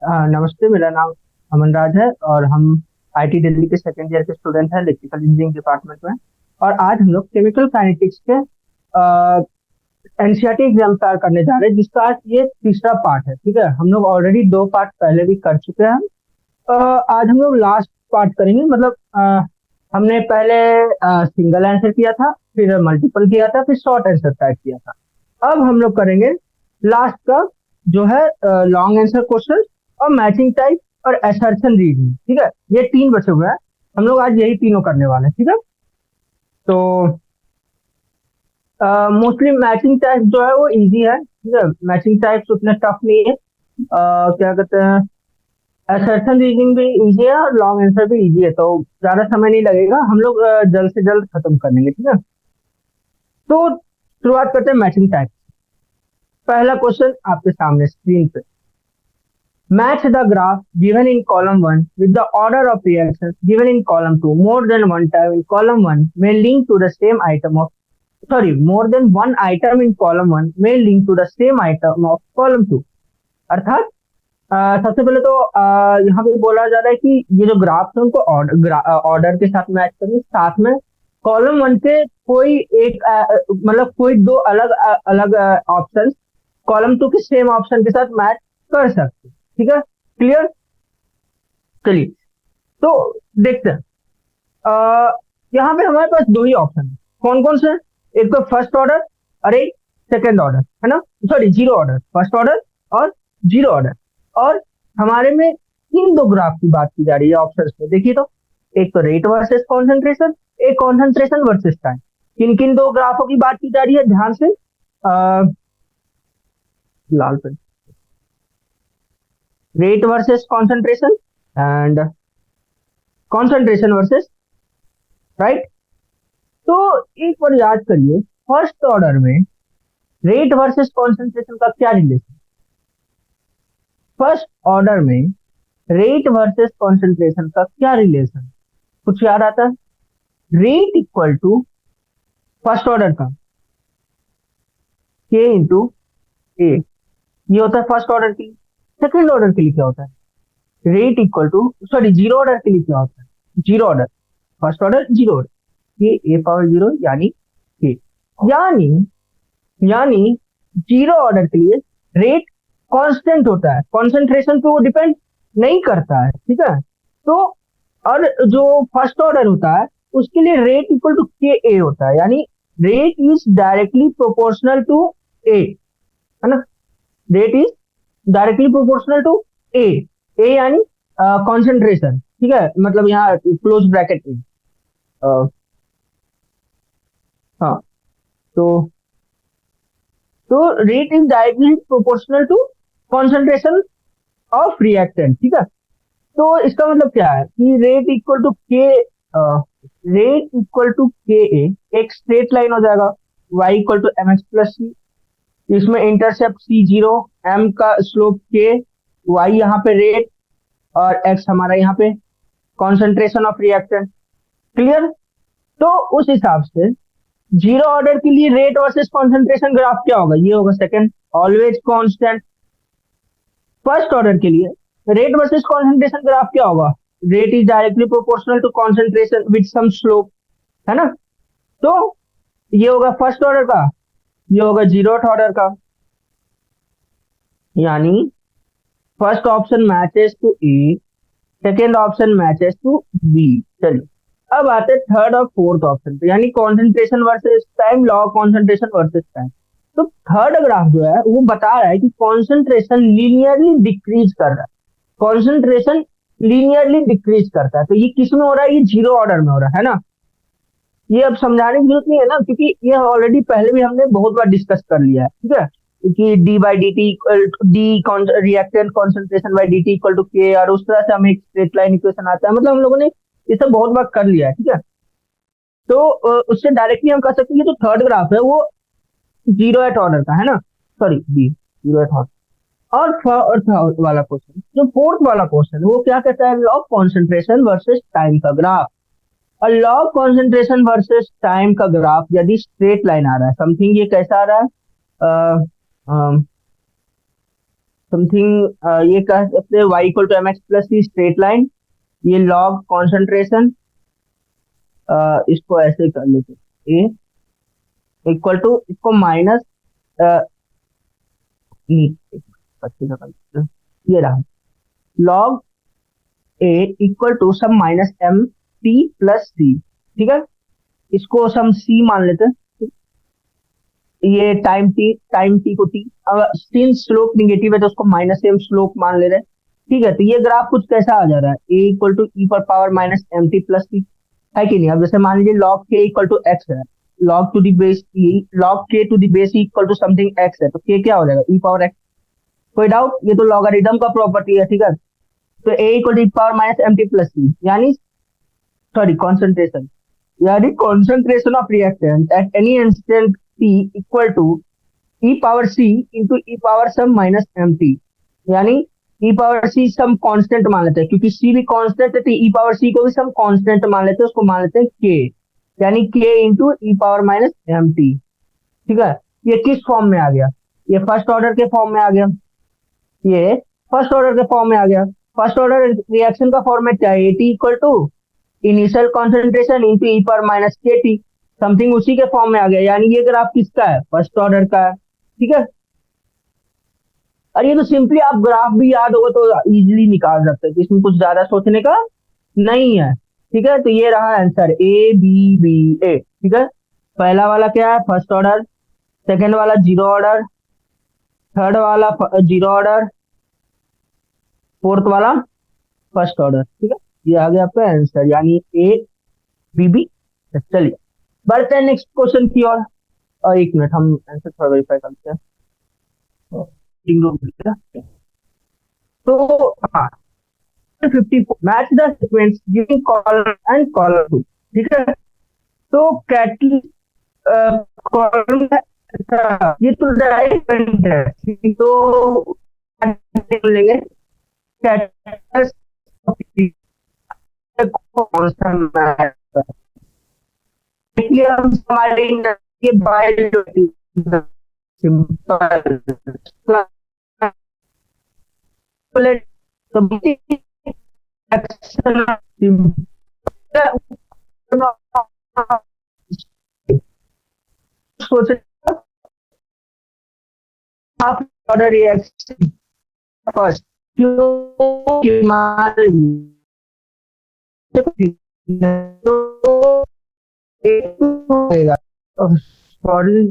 नमस्ते, मेरा नाम अमन राज है और हम आईटी दिल्ली के सेकेंड ईयर के स्टूडेंट हैं इलेक्ट्रिकल इंजीनियरिंग डिपार्टमेंट में। और आज हम लोग केमिकल काइनेटिक्स के एनसीईआरटी एग्जाम तैयार करने जा रहे हैं, जिसका आज ये तीसरा पार्ट है। ठीक है, हम लोग ऑलरेडी दो पार्ट पहले भी कर चुके हैं। आज हम लोग लास्ट पार्ट करेंगे। मतलब हमने पहले सिंगल आंसर किया था, फिर मल्टीपल किया था, फिर शॉर्ट आंसर टाइप किया था। अब हम लोग करेंगे लास्ट का, जो है लॉन्ग आंसर क्वेश्चन और मैचिंग टाइप और असर्शन रीजनिंग। ठीक है, ये तीन बचे हुए हैं। हम लोग आज यही तीनों करने वाले हैं। ठीक है, तो मोस्टली मैचिंग टाइप जो है वो इजी है। ठीक है, मैचिंग टाइप्स उतने टफ नहीं है। क्या कहते हैं, असर्शन रीजनिंग भी इजी है और लॉन्ग आंसर भी इजी है, तो ज्यादा समय नहीं लगेगा। हम लोग जल्द से जल्द खत्म कर लेंगे। ठीक है, तो शुरुआत करते हैं मैचिंग टाइप। पहला क्वेश्चन आपके सामने स्क्रीन पे। Match the graph given in column 1 with the order of reactions given in column 2. More than one time in column 1 may link to the same item of, sorry, more than one item in column 1 may link to the same item of column 2. अर्थात सबसे पहले तो यहाँ पे बोला जा रहा है कि ये जो ग्राफ है उनको ऑर्डर के साथ मैच करिए। साथ में कॉलम वन के कोई एक मतलब कोई दो अलग अलग ऑप्शन कॉलम टू के सेम ऑप्शन के साथ मैच कर सकते हैं। ठीक है, क्लियर। चलिए, तो देखते हैं। यहाँ पे हमारे पास दो ही ऑप्शन है। कौन कौन से? एक तो फर्स्ट ऑर्डर और एक सेकंड ऑर्डर, है ना। Sorry, zero order, first order और जीरो ऑर्डर। और हमारे में इन दो ग्राफ की बात की जा रही है ऑप्शन में। देखिए, तो एक तो रेट वर्सेस कॉन्सेंट्रेशन, एक कॉन्सेंट्रेशन वर्सेस टाइम। किन किन दो ग्राफों की बात की जा रही है, ध्यान से। लाल pen. Rate versus concentration and concentration versus, right. तो एक बार याद करिए, फर्स्ट ऑर्डर में रेट वर्सेस कॉन्सेंट्रेशन का क्या रिलेशन। फर्स्ट ऑर्डर में रेट वर्सेस कॉन्सेंट्रेशन का क्या रिलेशन, कुछ याद आता है? Rate equal to first order का के इंटू ए, ये होता है फर्स्ट ऑर्डर के लिए। सेकेंड ऑर्डर के लिए क्या होता है? Rate equal to, sorry, zero order के लिए क्या होता है? Zero order, first order zero order, के ए पावर जीरो यानी के। यानी यानी जीरो ऑर्डर के लिए रेट कांस्टेंट होता है, कॉन्सेंट्रेशन पे वो डिपेंड नहीं करता है। ठीक है, तो और जो फर्स्ट ऑर्डर होता है उसके लिए रेट इक्वल टू के ए होता है, यानी rate is directly proportional to A, है ना। Rate is directly proportional to A. A यानी कॉन्सेंट्रेशन। ठीक है, मतलब यहाँ क्लोज ब्रैकेट में। हाँ, तो rate is directly proportional to concentration of reactant. ठीक है, तो इसका मतलब क्या है कि rate equal to k, rate equal to k A एक स्ट्रेट लाइन हो जाएगा, y equal to m x plus c. इसमें इंटरसेप्ट सी जीरो, एम का स्लोप के, वाई यहाँ पे रेट और एक्स हमारा यहाँ पे कॉन्सेंट्रेशन ऑफ रिएक्टेंट। क्लियर। तो उस हिसाब से जीरो ऑर्डर के लिए रेट वर्सेस कॉन्सेंट्रेशन ग्राफ क्या होगा? ये होगा second, always constant. First order के लिए रेट वर्सेस कॉन्सेंट्रेशन ग्राफ क्या होगा? Rate is directly proportional to concentration with some slope, है ना। तो ये होगा फर्स्ट ऑर्डर का, ये होगा जीरो ऑर्डर का। यानी first option matches to A, second option matches to B. चलिए, अब आते हैं थर्ड और फोर्थ ऑप्शन पे, यानी concentration versus time, law concentration versus time. तो थर्ड ग्राफ जो है वो बता रहा है कि कॉन्सेंट्रेशन लीनियरली डिक्रीज कर रहा है। कॉन्सेंट्रेशन लीनियरली डिक्रीज करता है, तो ये किस में हो रहा है? ये जीरो ऑर्डर में हो रहा है ना। ये अब समझाने की जरूरत नहीं है ना, क्योंकि ये ऑलरेडी पहले भी हमने बहुत बार डिस्कस कर लिया है। ठीक है, कि D by D T equal D reactant concentration by D T equal to K, और उस तरह से हमें एक स्ट्रेट लाइन इक्वेशन आता है। मतलब हम लोगों ने ये सब बहुत बार कर लिया है। ठीक है, तो उससे डायरेक्टली हम कह सकते हैं कि जो थर्ड ग्राफ है वो जीरो एट ऑर्डर का है ना, sorry B, zero at order. और फोर्थ वाला क्वेश्चन, जो फोर्थ वाला क्वेश्चन है वो क्या कहता है? लॉ कॉन्सेंट्रेशन वर्सेस टाइम का ग्राफ। और लॉ कॉन्सेंट्रेशन वर्सेस टाइम का ग्राफ यदि स्ट्रेट लाइन आ रहा है, समथिंग ये कैसा आ रहा है? समथिंग ये कह सकते हैं y equal to m x plus c straight line, ये लॉग कॉन्सेंट्रेशन, इसको ऐसे कर लेते हैं, ए इक्वल टू इसको माइनस ये रहा log A equal to some minus m t plus c, ठीक है, इसको हम सी मान लेते हैं, ये टाइम टी को टी, अब सिंस स्लोप निगेटिव है तो उसको माइनस एम स्लोप मान ले रहे हैं, ठीक है। तो ये ग्राफ कुछ कैसा आ जा रहा है, ए इक्वल टू ई पर power minus m t plus t, है कि नहीं। अब जैसे मान लीजिए log k equal to x है, log to the base e, log k to the base equal to something x है, तो के क्या हो जाएगा, ई पावर एक्स। कोई डाउट, ये तो लॉगरिथम का प्रॉपर्टी है, ठीक है। तो A equal to e power minus m t plus t, यानी सॉरी कॉन्सेंट्रेशन, यानी concentration of reactant at any instant t equal to e power c into e power some minus mt, यानी e power c some constant मान लेते हैं, क्योंकि c भी constant है तो e power c को भी सम कांस्टेंट मान लेते हैं, उसको मान लेते हैं k, यानी k into e power minus mt, ठीक है। ये किस फॉर्म में आ गया, ये फर्स्ट ऑर्डर के फॉर्म में आ गया, ये फर्स्ट ऑर्डर के फॉर्म में आ गया। फर्स्ट ऑर्डर रिएक्शन का फॉर्मेट क्या है, T equal to initial concentration into E power minus K T, something उसी के फॉर्म में आ गया, यानी ये ग्राफ किसका है, फर्स्ट ऑर्डर का है, ठीक है। और ये तो सिंपली आप ग्राफ भी याद होगा तो इजीली निकाल सकते हैं, इसमें कुछ ज्यादा सोचने का नहीं है, ठीक है। तो ये रहा आंसर ए बी बी ए, ठीक है। पहला वाला क्या है, फर्स्ट ऑर्डर, सेकेंड वाला जीरो ऑर्डर, थर्ड वाला जीरो ऑर्डर, फोर्थ वाला फर्स्ट ऑर्डर, ठीक है। ये आ गया आपका आंसर, यानी ए बी बी। चलिए बढ़ते हैं नेक्स्ट क्वेश्चन की ओर, और एक मिनट हम आंसर थोड़ा वेरीफाई करते हैं। तो हाँ 54 match the sequence giving column and column 2, ठीक है। तो कैटलिस्ट कॉलम ये तो डायरेक्ट है, तो लेंगे कैटलिस्ट कौन सा मैच, इसलिए हम हमारे ये बायोलॉजी सिंपल सोच आप order reaction first sorry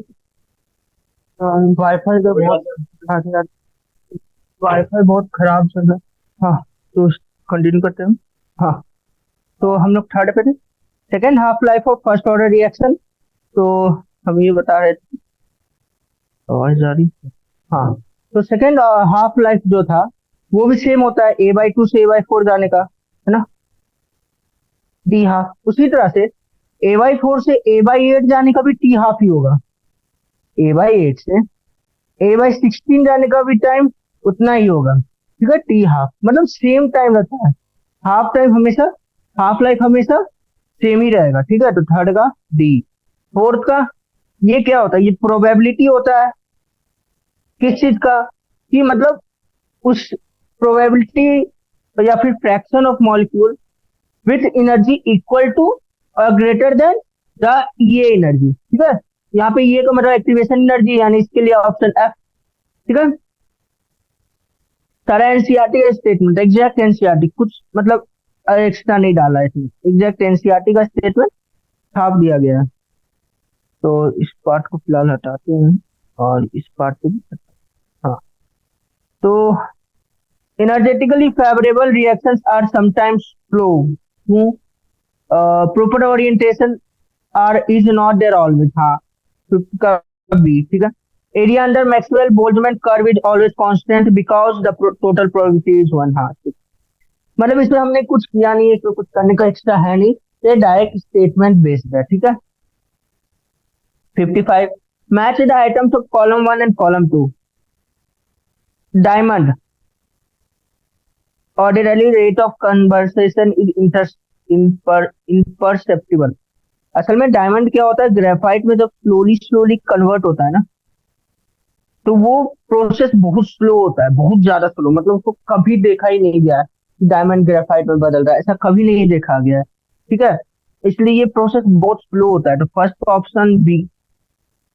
wifi का बहुत वाईफाई बहुत खराब चल रहा है। हाँ तो कंटिन्यू करते हैं। हाँ तो हम लोग थर्ड पे थे, second half life of first order reaction, तो हम ये बता रहे थे, आवाज जा रही। हाँ तो सेकेंड हाफ लाइफ जो था वो भी सेम होता है, a/2 से a/4 जाने का, है ना, डी हाफ। उसी तरह से a/4 से a/8 जाने का भी टी हाफ ही होगा, a/8 से a/16 जाने का भी टाइम उतना ही होगा, ठीक है, टी हाफ, मतलब सेम टाइम रहता है, हाफ टाइम हमेशा, हाफ लाइफ हमेशा सेम ही रहेगा, ठीक है। तो थर्ड का डी। फोर्थ का ये क्या होता है, ये प्रोबेबिलिटी होता है किस चीज का, कि मतलब उस प्रोबेबिलिटी या फिर fraction of molecule with energy equal to और ग्रेटर देन द ये एनर्जी, ठीक है। यहाँ पे ये का मतलब एक्टिवेशन एनर्जी, यानी इसके लिए ऑप्शन एफ, ठीक है। सारा एनसीईआरटी का स्टेटमेंट, एग्जैक्ट एनसीईआरटी, कुछ मतलब एक्स्ट्रा नहीं डाला है इसमें, एग्जैक्ट एनसीईआरटी का स्टेटमेंट छाप दिया गया है। तो इस पार्ट को फिलहाल हटाते हैं और इस पार्ट को भी। हाँ तो energetically favourable reactions are sometimes flow through proper orientation are is not there always. हाँ कभी, ठीक है। Area under Maxwell Boltzmann curve is always constant because the total probability is 1। हाँ मतलब इसमें हमने कुछ किया नहीं है, इसमें कुछ करने का एक्स्ट्रा है नहीं, ये डायरेक्ट स्टेटमेंट बेस्ड है, ठीक है। 55 match the items of column 1 and column 2। Diamond ordinary rate of conversation is imperceptible. असल में डायमंड क्या होता है, ग्रेफाइट में जब स्लोली स्लोली कन्वर्ट होता है ना, तो वो प्रोसेस बहुत स्लो होता है, बहुत ज्यादा स्लो, मतलब उसको कभी देखा ही नहीं गया है डायमंड ग्रेफाइट में बदल रहा है, ऐसा कभी नहीं देखा गया है। ठीक है, इसलिए ये प्रोसेस बहुत स्लो होता है। तो फर्स्ट ऑप्शन बी,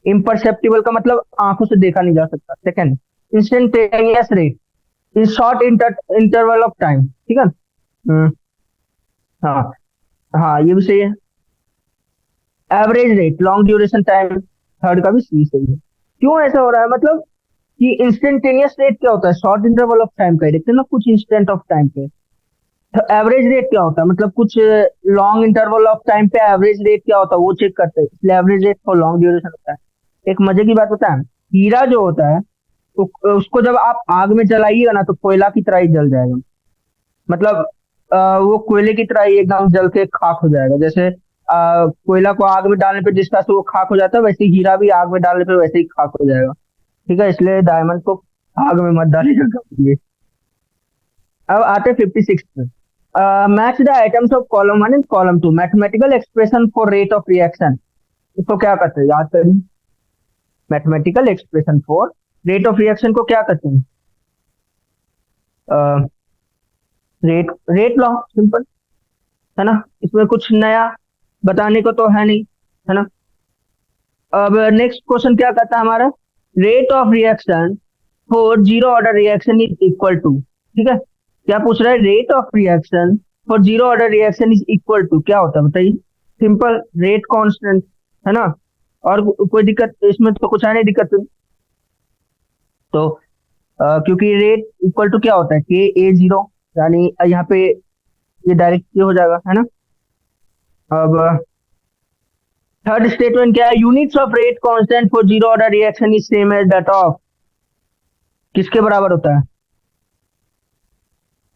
इम्परसेप्टिबल का मतलब आंखों से देखा नहीं जा सकता। Second, instantaneous rate in short interval of time. ठीक है। हम्म, हाँ, हाँ ये भी सही है। Average rate long duration time, third का भी सी सही है। क्यों ऐसा हो रहा है, मतलब कि इंस्टेंटेनियस रेट क्या होता है, शॉर्ट इंटरवल ऑफ टाइम का ही देखते हैं ना, कुछ इंस्टेंट ऑफ टाइम पे। तो एवरेज रेट क्या होता है, मतलब कुछ लॉन्ग इंटरवल ऑफ टाइम पे एवरेज रेट क्या होता है वो चेक करते हैं, इसलिए average rate for long duration होता है। एक मजे की बात बताएं, हीरा जो होता है उसको जब आप आग में जलाइएगा ना तो कोयला की तरह ही जल जाएगा। मतलब वो कोयले की तरह ही एकदम जल के खाक हो जाएगा। जैसे कोयला को आग में डालने पे जिस तरह से वो खाक हो जाता है, वैसे ही हीरा भी आग में डालने पे वैसे ही खाक हो जाएगा। ठीक है, इसलिए डायमंड को आग में मत डालिएगा कभी। अब आते 56 पे। Match the items of column one and column to, mathematical expression for rate of reaction. इसको क्या कहते हैं, याद करिए। Mathematical expression for rate of reaction को क्या कहते हैं? रेट रेट लॉ, सिंपल है ना, इसमें कुछ नया बताने को तो है नहीं, है ना। अब नेक्स्ट क्वेश्चन क्या कहता है हमारा, rate of reaction for zero order reaction is equal to. ठीक है, क्या पूछ रहा है, rate of reaction for zero order reaction is equal to क्या होता है बताइए। सिंपल, रेट कांस्टेंट, है ना। और कोई दिक्कत इसमें तो कुछ है नहीं दिक्कत। तो क्योंकि रेट इक्वल टू क्या होता है, के ए जीरो, यानी यहाँ पे ये डायरेक्ट ये हो जाएगा, है ना। अब थर्ड स्टेटमेंट क्या है, units of rate constant for zero order reaction is same as that of, किसके बराबर होता है,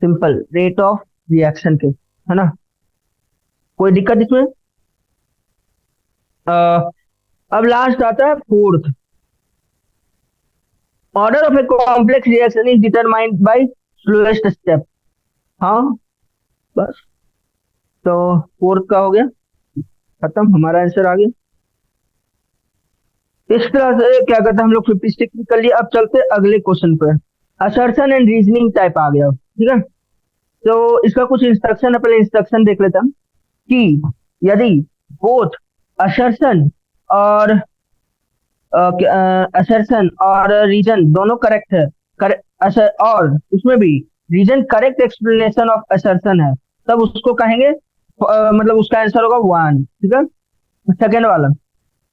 सिंपल, रेट ऑफ रिएक्शन के, है ना। कोई दिक्कत इसमें। अ, अब लास्ट आता है fourth, order of a complex reaction is determined by slowest step. हाँ, बस, तो फोर्थ का हो गया खत्म, हमारा आंसर आ गया। इस तरह से क्या कहते हैं, हम लोग 56 भी कर लिया। अब चलते हैं अगले क्वेश्चन पे। असर्शन एंड रीजनिंग टाइप आ गया, ठीक है। तो इसका कुछ इंस्ट्रक्शन है, पहले इंस्ट्रक्शन देख लेते हैं हम, कि यदि बोथ असर्शन और असर्शन और रीजन दोनों करेक्ट है, और उसमें भी reason correct explanation of assertion है, तब उसको कहेंगे मतलब उसका आंसर होगा वन। ठीक है। सेकेंड वाला,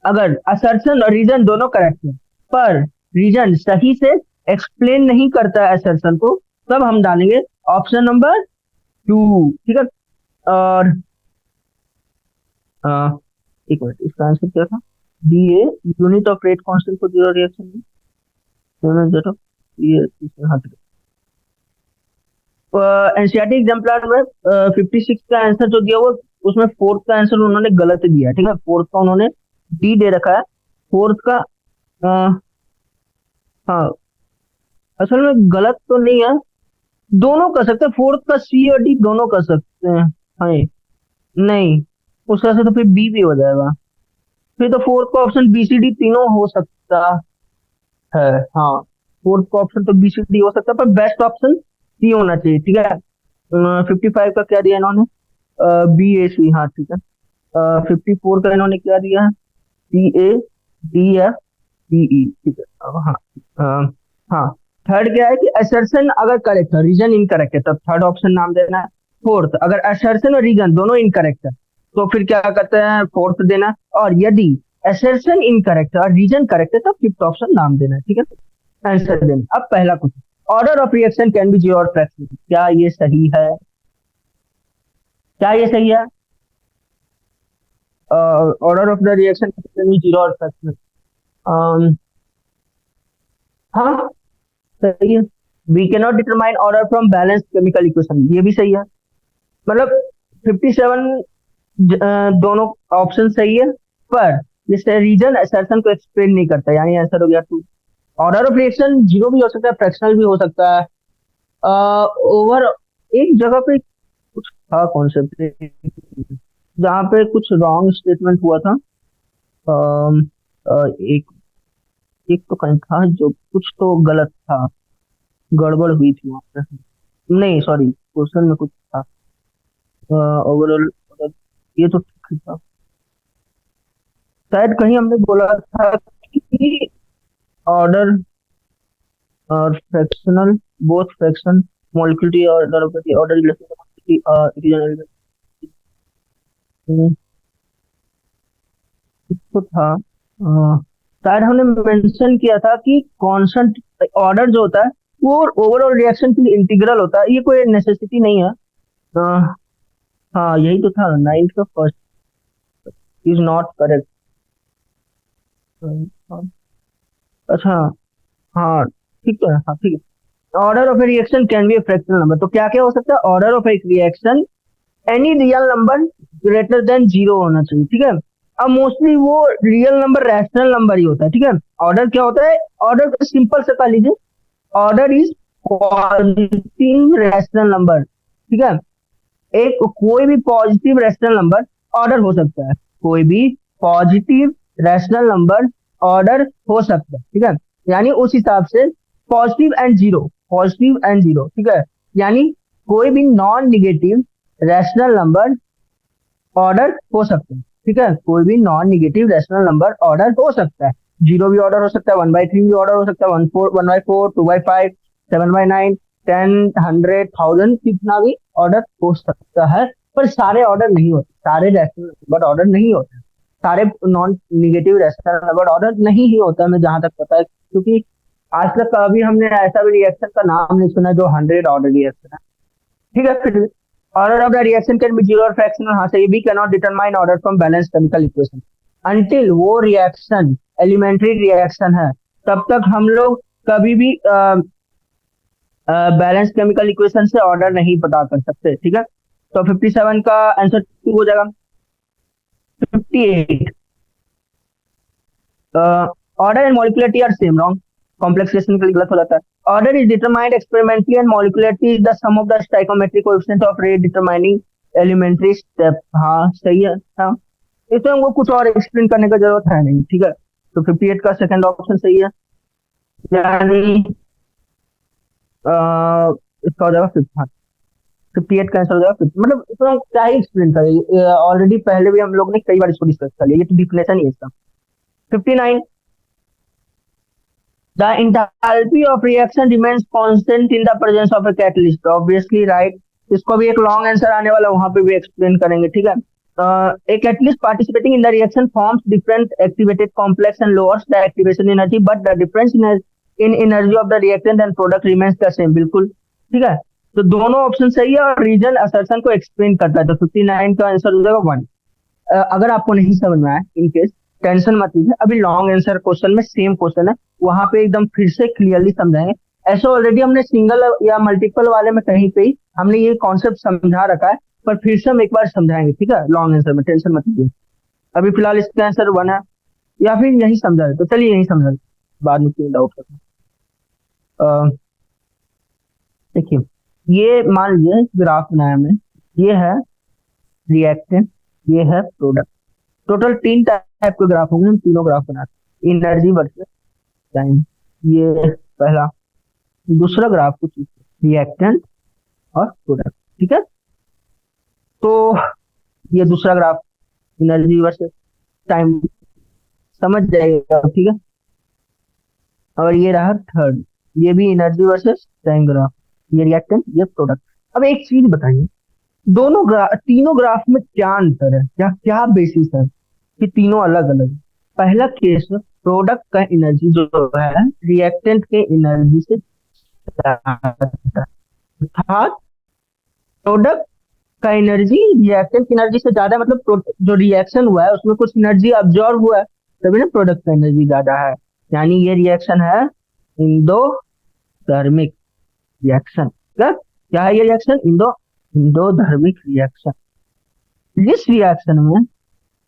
अगर असर्शन और रीजन दोनों करेक्ट है पर रीजन सही से एक्सप्लेन नहीं करता है असर्शन को, तब हम डालेंगे ऑप्शन नंबर टू। ठीक है। और एक मिनट, इसका आंसर क्या था, B A, unit of rate constant for zero reaction, ये हाँ। एनसीईआरटी एग्जाम्पलर में 56 का आंसर जो दिया वो, उसमें फोर्थ का आंसर उन्होंने गलत दिया है। ठीक है, फोर्थ का उन्होंने डी दे रखा है। फोर्थ का अ, हाँ, असल में गलत तो नहीं है, दोनों कर सकते हैं, फोर्थ का सी और डी दोनों कर सकते हैं। हाँ, नहीं, उसका से तो फिर बी भी हो जाएगा, फिर तो फोर्थ का ऑप्शन बी सी डी तीनों हो सकता है। हाँ, फोर्थ का ऑप्शन तो बी सी डी हो सकता है, पर बेस्ट ऑप्शन सी होना चाहिए। ठीक है। 55 का क्या दिया इन्होंने, बी ए सी, हाँ ठीक है। 54 का इन्होंने क्या दिया है, C A D F D E. ठीक है। हाँ, अ, हाँ। थर्ड क्या है कि असर्शन अगर करेक्ट है, रीजन इनकरेक्ट है, तब थर्ड ऑप्शन नाम देना है। फोर्थ, अगर असर्शन और रीजन दोनों इनकरेक्ट है तो फिर क्या करते हैं, फोर्थ देना। और यदि असर्शन इनकरेक्ट है और रीजन करेक्ट है, तब फिफ्थ ऑप्शन नाम देना है। ठीक है, आंसर देना। अब पहला question, order of reaction can be zero और फ्रैक्शन, क्या ये सही है, क्या ये सही है, order of the reaction can be zero और फ्रैक्शन। हाँ, सही है। We can not determine order from balance chemical equation, ये भी सही है। मतलब 57 दोनों ऑप्शन सही है, पर ये रीजन असर्शन को एक्सप्लेन नहीं करता, यानी आंसर हो गया two. Order of reaction zero भी हो सकता है, फ्रैक्शनल भी हो सकता है। ओवर एक जगह पे कुछ था कॉन्सेप्ट जहाँ पे कुछ रॉन्ग स्टेटमेंट हुआ था। एक एक तो कहीं था जो कुछ तो गलत था, गड़बड़ हुई थी वहां पे। नहीं सॉरी, क्वेश्चन में कुछ था। ओवरऑल ये तो ठीक ही था। शायद कहीं हमने बोला था कि ऑर्डर और फ्रैक्शनल, बोथ फ्रैक्शन मॉलिक्यूलरिटी और ऑर्डर रिलेशन तो था। शायद हमने मेंशन किया था कि कांस्टेंट ऑर्डर जो होता है वो ओवरऑल रिएक्शन के लिए इंटीग्रल होता है, ये कोई नेसेसिटी नहीं है। अ, हाँ यही तो था, नाइन्थ का फर्स्ट इज नॉट करेक्ट। अच्छा, हाँ ठीक है, हाँ ठीक है। Order of A reaction can B A fractional number, तो क्या क्या हो सकता है? ऑर्डर ऑफ एक reaction any real number greater than zero होना चाहिए, ठीक है। अब मोस्टली वो रियल नंबर रैशनल नंबर ही होता है, ठीक है। ऑर्डर क्या होता है? ऑर्डर सिंपल से कर लीजिए, order is positive rational number, ठीक है। एक कोई भी पॉजिटिव रैशनल नंबर ऑर्डर हो सकता है, कोई भी पॉजिटिव रैशनल नंबर ऑर्डर हो सकता है, ठीक है। यानी उस हिसाब से positive and zero, positive and zero, ठीक है। यानी कोई भी non negative rational number order हो सकते हैं, ठीक है। कोई भी non negative rational number order हो सकता है। जीरो भी ऑर्डर हो सकता है, 1/3 भी ऑर्डर हो सकता है, 1/4, 2/5, 7/9, 10, 100, 1000, कितना भी ऑर्डर हो सकता है। पर सारे ऑर्डर नहीं होते, सारे रैशनल नंबर ऑर्डर नहीं होते, सारे non negative rational number order नहीं ही होता है, मैं जहां तक पता है। क्योंकि आज तक कभी हमने ऐसा भी रिएक्शन का नाम नहीं सुना जो 100 ऑर्डर रिएक्शन है, ठीक है। फिर order of the reaction can be zero or fractional, हाँ सही। we cannot determine order from balanced chemical equation until वो रिएक्शन एलिमेंट्री रिएक्शन है, तब तक हम लोग कभी भी बैलेंस केमिकल इक्वेशन से ऑर्डर नहीं पता कर सकते, ठीक है। तो 57 का आंसर 2 हो जाएगा। 58, order and molecularity are same, wrong, complexation के लिए गलत हो जाता है। Order is determined experimentally and molecularity is the sum of the stoichiometric coefficient of rate determining elementary step, हाँ सही है, हाँ। इसमें हमको कुछ और एक्सप्लेन करने का जरूरत है नहीं, ठीक है। तो 58 का सेकंड ऑप्शन सही है, यानी इसका हो जाएगा फिफ्थ, हाँ। 58 का आंसर हो जाएगा फिफ्थ, मतलब इसमें हम क्या ही एक्सप्लेन करें, ऑलरेडी पहले भी हम लोग ने कई बार इसको डिस्कस कर लिया, ये तो डिफिनेशन ही है इसका। 59, the enthalpy of reaction remains constant in the presence of a catalyst, obviously right। इसको भी एक लॉन्ग आंसर आने वाला, वहां पे भी एक्सप्लेन करेंगे, ठीक है। a catalyst participating in the reaction forms different activated complex and lowers the activation energy, but the difference in energy of the reactant and product remains the same, बिल्कुल ठीक है। तो दोनों ऑप्शन सही है और रीजन असर्शन को explain करता है, तो 59 का आंसर हो जाएगा 1। अगर आपको नहीं समझ में आया इन केस टेंशन मत लीजिए, अभी लॉन्ग आंसर क्वेश्चन में सेम क्वेश्चन है, वहां पे एकदम फिर से क्लियरली समझाएंगे। ऐसे ऑलरेडी हमने सिंगल या मल्टीपल वाले में कहीं पे ही हमने ये कॉन्सेप्ट समझा रखा है, पर फिर से हम एक बार समझाएंगे, ठीक है। लॉन्ग आंसर में टेंशन मत लीजिए, अभी फिलहाल इसका आंसर 1 है, या फिर यही समझा दे, तो चलिए यही समझा दे, बाद में क्यों डाउट करना। देखिए, ये मान लीजिए ग्राफ बनाया हमने, ये है रिएक्टेंट, ये है प्रोडक्ट। टोटल 3 टाइप के ग्राफ होंगे, हम तीनों ग्राफ बनाते हैं, एनर्जी वर्सेस टाइम, ये पहला। दूसरा ग्राफ कुछ रिएक्टेंट और प्रोडक्ट, ठीक है। तो ये दूसरा ग्राफ एनर्जी वर्सेस टाइम, समझ जाएगा, ठीक है। और ये रहा थर्ड, ये भी एनर्जी वर्सेस टाइम ग्राफ, ये रिएक्टेंट, ये प्रोडक्ट। अब एक चीज बताइए, दोनों तीनों ग्राफ में क्या अंतर है, क्या क्या बेसिस है कि तीनों अलग अलग? पहला केस, प्रोडक्ट का एनर्जी जो है रिएक्टेंट के एनर्जी से अर्थात प्रोडक्ट का एनर्जी रिएक्टेंट की एनर्जी से ज्यादा, मतलब जो रिएक्शन हुआ है उसमें कुछ एनर्जी अब्जॉर्ब हुआ है, तभी ना प्रोडक्ट का एनर्जी ज्यादा है। यानी ये रिएक्शन है इंडोथर्मिक रिएक्शन। क्या है ये रिएक्शन? Endothermic reaction. इस रिएक्शन में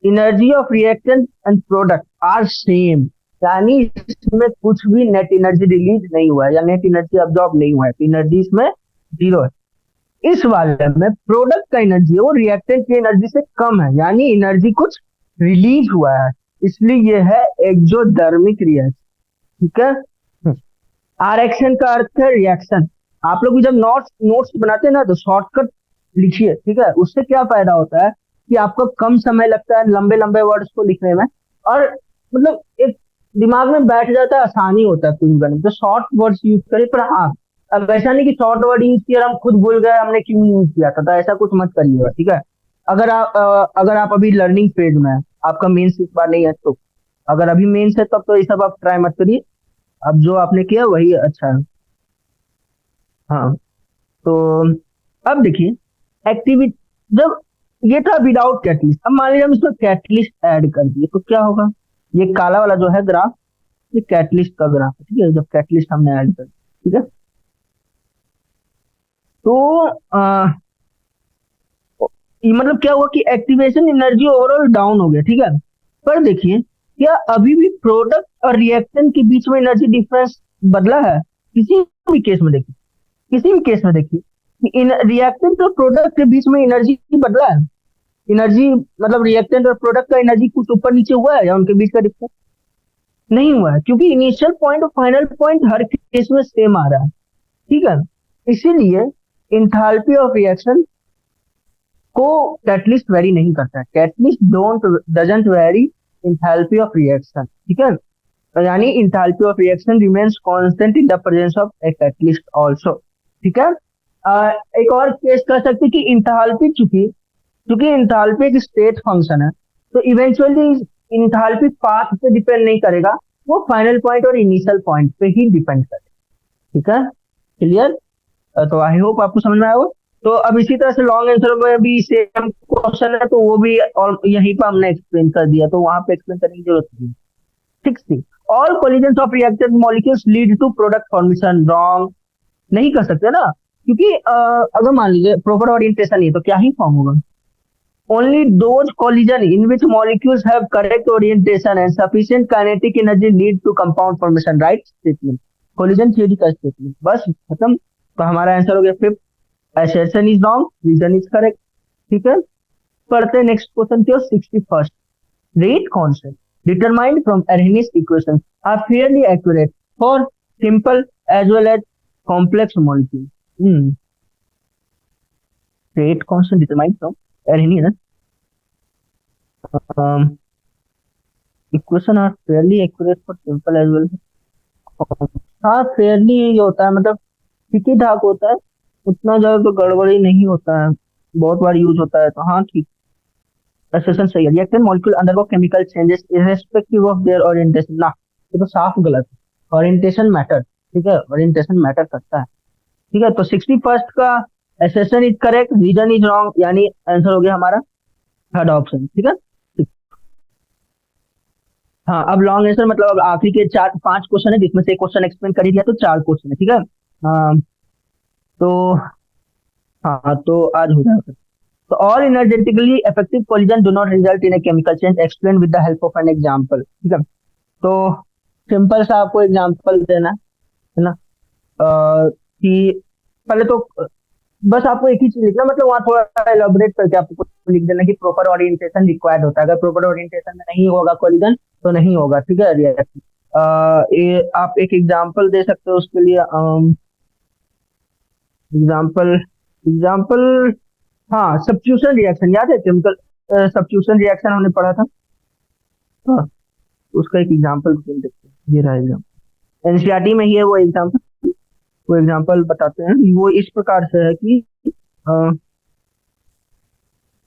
energy of reactant and product are same, यानी इसमें कुछ भी नेट एनर्जी रिलीज नहीं हुआ है या नेट एनर्जी अब्जॉर्ब नहीं हुआ है, तो एनर्जी इसमें जीरो है। इस वाले में प्रोडक्ट का एनर्जी है वो रिएक्टेंट की एनर्जी से कम है, यानी एनर्जी कुछ रिलीज हुआ है, इसलिए ये है एक्सोथर्मिक रिएक्शन। ठीक है। आरएक्शन का अर्थ है रिएक्शन। आप लोग भी जब नोट्स नोट्स बनाते हैं ना तो शॉर्टकट लिखिए, ठीक है। उससे क्या फायदा होता है कि आपको कम समय लगता है लंबे लंबे वर्ड्स को लिखने में, और मतलब एक दिमाग में बैठ जाता है, आसानी होता है कुछ करने में। तो शॉर्ट वर्ड्स यूज करें, पर हाँ, अब ऐसा नहीं कि शॉर्ट वर्ड यूज किया और हम खुद भूल गए हमने क्यों यूज किया था, तो ऐसा कुछ मत करिएगा, ठीक है। अगर आप अभी लर्निंग फेज में है, आपका मेंस इस बार नहीं है, तो अगर अभी मेंस है तब तो ये सब आप ट्राई मत करिए। अब जो आपने किया वही अच्छा है। हाँ, तो अब देखिए एक्टिविटी, जब ये था विदाउट कैटलिस्ट, अब मान लीजिए हम इसमें कैटलिस्ट ऐड कर दिए तो क्या होगा। ये काला वाला जो है ग्राफ, ये कैटलिस्ट का ग्राफ है, ठीक है, जब कैटलिस्ट हमने ऐड कर दिया, ठीक है। तो ये मतलब क्या हुआ कि एक्टिवेशन एनर्जी ओवरऑल डाउन हो गया, ठीक है। पर देखिए, क्या अभी भी प्रोडक्ट और रिएक्शन के बीच में एनर्जी डिफरेंस बदला है? किसी भी केस में देखिए, किसी भी केस में देखिए कि इन रिएक्टेंट और प्रोडक्ट के बीच में एनर्जी बदला है। एनर्जी मतलब रिएक्टेंट और प्रोडक्ट का एनर्जी कुछ ऊपर नीचे हुआ है या उनके बीच का डिफरेंस? नहीं हुआ है, क्योंकि इनिशियल पॉइंट और फाइनल पॉइंट हर केस में सेम आ रहा है, ठीक है। इसीलिए इंथैल्पी ऑफ रिएक्शन को कैटलिस्ट वेरी नहीं करता है। Catalyst don't doesn't very enthalpy of reaction, ठीक है। तो यानी enthalpy of reaction remains constant in the presence of a catalyst also, ठीक है। एक और केस कर सकते हैं कि इंथैल्पी, चूंकि चूंकि इंथैल्पी एक स्टेट फंक्शन है, तो इवेंचुअली इंथैल्पी पाथ पे डिपेंड नहीं करेगा, वो फाइनल पॉइंट और इनिशियल पॉइंट पे ही डिपेंड करेगा, ठीक है। क्लियर? तो आई होप आपको समझ में आया हो। तो अब इसी तरह से लॉन्ग आंसर में भी सेम क्वेश्चन है, तो वो भी और यहीं पर हमने एक्सप्लेन कर दिया, तो वहां पे एक्सप्लेन करने की जरूरत नहीं। 60, all collision of reacted molecules lead to product formation, wrong. नहीं कर सकते ना, क्योंकि अगर मान लीजिए प्रॉपर ओरिएंटेशन नहीं है तो क्या ही फॉर्म होगा। Only those collision in which molecules have correct orientation and sufficient kinetic energy lead to compound formation, right statement, collision theory का स्टेटमेंट, बस खत्म। तो हमारा आंसर हो गया fifth, assertion is wrong, reason is correct, ठीक है। पढ़ते हैं नेक्स्ट क्वेश्चन की ओर, 61st, rate constant determined from Arrhenius equations are fairly accurate for simple as well as complex molecules. Rate constant determined from Arrhenius equation are fairly accurate for simple as well as, हाँ Fairlie ये होता है, मतलब ठीक ही ठाक होता है, उतना ज्यादा तो गड़बड़ी नहीं होता है, बहुत बार यूज होता है, तो हाँ ठीक। असर्शन सही है। Reactant molecule undergo chemical changes irrespective of their orientation, ना ये तो साफ गलत है। ओरिएंटेशन मैटर, ठीक है, ओरिएंटेशन मैटर करता है, ठीक है। तो 61st का assertion is correct, reason is wrong, यानी आंसर हो गया हमारा थर्ड ऑप्शन, ठीक है। ठीक। हाँ, अब लॉन्ग आंसर मतलब अब आखिरी के चार पांच क्वेश्चन है, जिसमें से एक क्वेश्चन एक्सप्लेन कर ही दिया, तो चार क्वेश्चन है, ठीक है। तो हाँ, तो आज हो जाएगा। So all energetically effective collision do not result in a chemical change. Explain with the help of an example. ठीक है। तो सिंपल सा आपको एग्जांपल देना है ना, कि पहले तो बस आपको एक ही चीज लिखना, मतलब वहाँ थोड़ा एलोबरेट करके आपको लिख देना कि प्रॉपर ओरिएंटेशन रिक्वायर्ड होता है। अगर प्रॉपर ओरिएंटेशन में नहीं होगा कोलिजन तो नहीं होगा, ठीक है, रिएक्शन। ये आप एक एग्जांपल दे सकते हो उसके लिए। एग्जांपल एग्जांपल हाँ, सब्स्टिट्यूशन रिएक्शन याद है, केमिकल सब्स्टिट्यूशन रिएक्शन हमने पढ़ा था। हाँ, उसका एक एग्जांपल देखते हैं, ये रहा एग्जांपल, एनसीईआरटी में ही है वो एग्जांपल। वो एग्जांपल बताते हैं, वो इस प्रकार से है कि अ,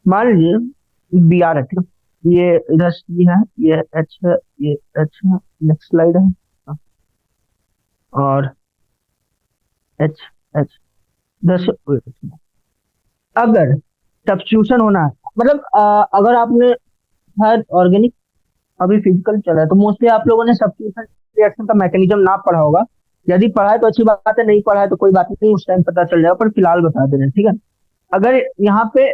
मान लीजिए बी आर है, ठीक है, ये इधर सी है, ये एच है, ये एच है, नेक्स्ट स्लाइड है। हाँ, और एच एच इधर से अगर सब्स्टिट्यूशन होना है, मतलब अगर आपने हर ऑर्गेनिक अभी फिजिकल चल रहा है, तो मोस्टली आप लोगों ने सब्स्टिट्यूशन रिएक्शन का मैकेनिज्म ना पढ़ा होगा। यदि पढ़ा है तो अच्छी बात है, नहीं पढ़ा है तो कोई बात नहीं, उस टाइम पता चल जाएगा, पर फिलहाल बता दे रहे हैं, ठीक है। अगर यहाँ पे